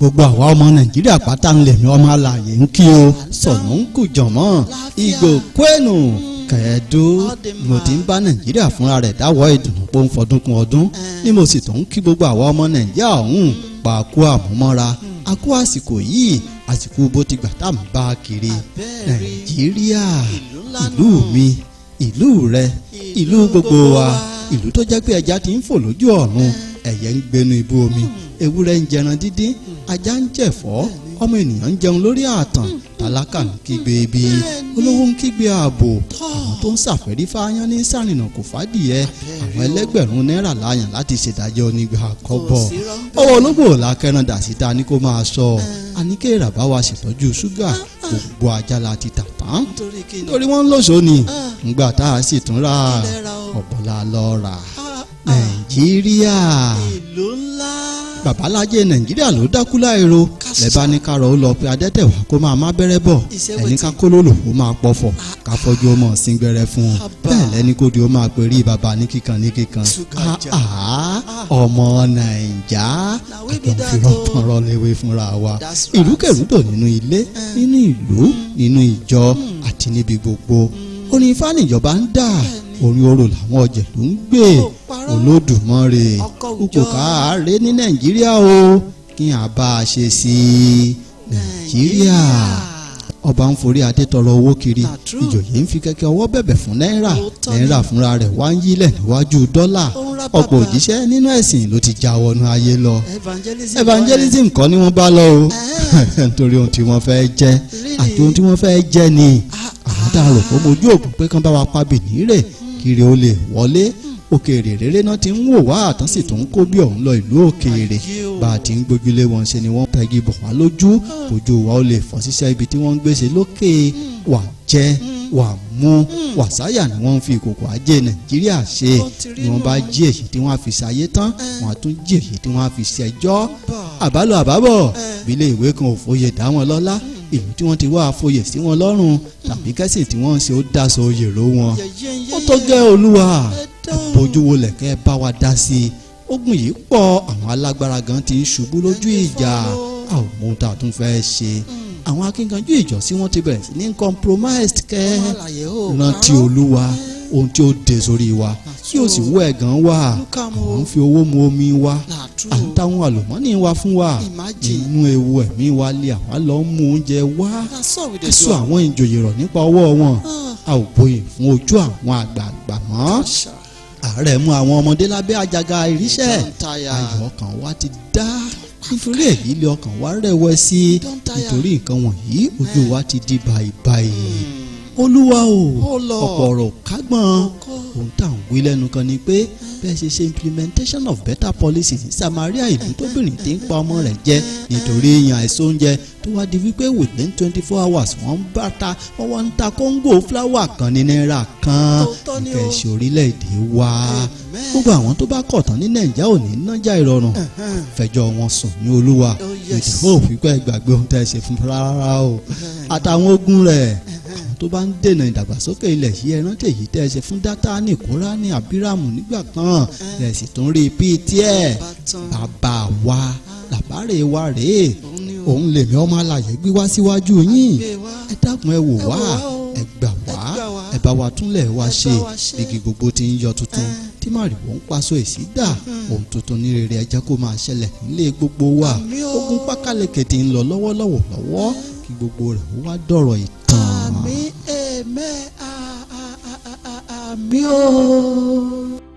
gbogbo àwa ọmọ nàìjíríà pátá ń lẹ̀mí ọmọ alààyè ń kí o sọ̀nù ń kù jọ̀mọ́ ìgò kwẹ́nù kẹ̀ẹ́dó mo ti ń bá nàìjíríà fúnra rẹ̀ dáwọ́ ìdùnnú pé ń fọdún kún ọdún ni mo sì tún ń kí gbogbo àwa ọmọ nàìjíríà ọ̀hún pa kú àmúmọ́ra a kú àsìkò yìí àsìkò bó ti gbà tá à ń bá a kiri nàìjíríà ìlú mi ìlú rẹ ìlú gbogbo wa ìlú tó jẹ́ pé ẹja ti ń fò lójú ọ̀run ẹyẹ ń gbénu ibú omi ewúrẹ́ ń jẹran dídín ajá ń jẹ̀fọ́ ọmọ ènìyàn ń jẹun lórí ààtàn tálákà ń kígbe ibi olówó ń kígbe ààbò àwọn tó ń ṣàfẹ́rí fáyán ní sàrìnà kò fàdìyẹ àwọn ẹlẹ́gbẹ̀rún náírà láyàn láti ṣèdájọ́ onígbà àkọ́bọ̀ ọwọ́ ológbò làkẹ́ràn dà síta ní kó máa sọ àníkèrà bá wa ṣètọ́jú ṣúgà gbogbo ajá la ti tà tán torí wọ́n ń lòṣó ni ńgbà tá a sì tún ra ọ̀bọ̀là lọ rà nàìjíríà ìlú ńlá babalájẹ nàìjíríà ló dákú láìro lẹ́bàá ní kárọ̀ ó lọ pé adẹ́tẹ̀wá kó máa má bẹ́rẹ́ bọ̀ ẹni ká kó lòlò ó máa pọ̀fọ̀ ká fọjú ó mọ̀ sí gbẹrẹ fún un bẹ́ẹ̀ lẹ́ni kó di ó máa pè rí bàbá ní kíkan ọmọ nàìjà àjọ fìrọ̀pọ̀n rọlẹ́wé fúnra wa ìrúkèrúdò nínú ilé nínú ìlú nínú ìjọ àti níbi gbogbo orin ifá níjọba ń dà orin orò làwọn ọ̀jẹ̀ ló ń gbé olódùmarè kókò káàárẹ̀ ní nàìjíríà o kí a bá a ṣe sí nàìjíríà ọba ń forí adé tọrọ owó kiri ìjòyè ń fi kẹ̀kẹ́ ọwọ́ bẹ̀bẹ̀ fún náírà fúnra rẹ̀ wá ń yílẹ̀ níwájú dọ́là ọ̀pọ̀ òjíṣẹ́ nínú ẹ̀sìn ló ti já wọnú ayé lọ evangelism kọ́ ni wọ́n bá lọ o nítorí ohun tí wọ́n fẹ́ jẹ́ àti ohun tí wọ́n fẹ́ jẹ́ ni àwọn tá a rò pé mojú òògùn pé kán bá wa pa bìnírè kiri ó lè wọlé òkèèrè rere náà ti ń wò wá àtàn sì tó ń kó bí ọ̀hún lọ ìlú òkèèrè bá a ti ń gbójúlé wọn ṣe ni wọ́n tẹ́gi bọ̀ wá lójú ojú wa ó lè fọ́ síṣẹ́ ibi tí wọ́n ń gbèsè lókè wà jẹ́ wà mú wà sáyà ni wọ́n ń fi ìkòkò ajé nàìjíríà ṣe ni wọ́n bá jí èyí tí wọ́n á fi ṣayé tán wọ́n á tún jí èyí tí wọ́n á fi ṣẹjọ́ àbálò àbábọ̀ bílé ìwé kan ò fòye dá wọn lọ́lá ìlú tí wọ́n ti wá àfoyè sí wọn lọ́rùn tàbí kẹ́sìn tí wọ́n ń ṣe ó dáṣọ oyè ró wọn ó tó gẹ́ olúwa bójú wo lẹ̀kẹ́ bá wa dá sí i ogun yìí pọ̀ àwọn alágbára gan ti ń ṣubú lójú ìjà a ò mọ ohun tá a tún fẹ́ ṣe àwọn akínkanjú ìjọsí wọn ti bẹ̀rẹ̀ sí ní compromised kẹ́ rántí olúwa ohun tí ó dé sórí wa kí o sì wọ ẹ̀gàn wa àwọn ń fi owó mu omi wa à ń táwọn àlùmọ́nì wa fún wa inú ewu ẹ̀mí wa lé àwa lọ ń mú oúnjẹ wá ẹ̀sọ́ àwọn ìjòyè rọ̀ nípa ọwọ́ wọn a ò bóyè fún ojú àwọn àgbààgbà mọ́ ààrẹ mú àwọn ọmọdé lábẹ́ àjàgà ìríṣẹ́ ayọ̀ ọkàn wa ti dá nítorí èyí lé ọkàn wa rẹ̀wẹ̀sì nítorí nǹkan wọ̀nyí ojú wa ti di báyìí olúwa o ọ̀pọ̀ ọ̀rọ̀ kágbọ́n ohun tá à ń wí lẹ́nu kan ni pé bẹ́ẹ̀ ṣe ṣe implementation of better policy ní Samaria ìlú tóbìnrin tí ń pa ọmọ rẹ̀ jẹ nítorí èèyàn àìsàn oúnjẹ tó wá di wípé within 24 hours wọ́n wá ń ta kóńgò fúláwà kan ní náírà kan nǹkan ẹ̀ṣẹ̀ orílẹ̀-èdè wa gbogbo àwọn tó bá kọ̀ tán ní nàìjíríà ò ní nájà ìrọ̀rùn fẹjọ́ wọn sùn ní olúwa ìdìbò òfìpẹ́ ìgbàgbé ohun tẹ́ ẹ ṣe fún rárá o àtàwọn ogun rẹ̀ tó bá ń dènà ìdàgbàsókè ilẹ̀ yìí ẹ rántí èyí tẹ́ ẹ ṣe fún Dátánì Kóránì Ábírámù nígbà kan ẹ sì tún rí pt ẹ bàbá wa làbárè wa rèé òun lèmi ọmọ alàyè gbé wá síwájú yín ẹ dákun ẹ wò wá ẹ gbà wá ẹ bá wa túnlẹ̀ wá ṣe igi gbogbo tí ń yọ tuntun tí màrìwò ń paṣọ èsì dà ohun tuntun ní rere ẹ jẹ́ kó máa ṣẹlẹ̀ nílé gbogbo wa ogun pákáleke tí ń lọ lọ́wọ́ kí gbogbo rẹ̀ ó wá dọ̀rọ̀ ìtàn. àmín o.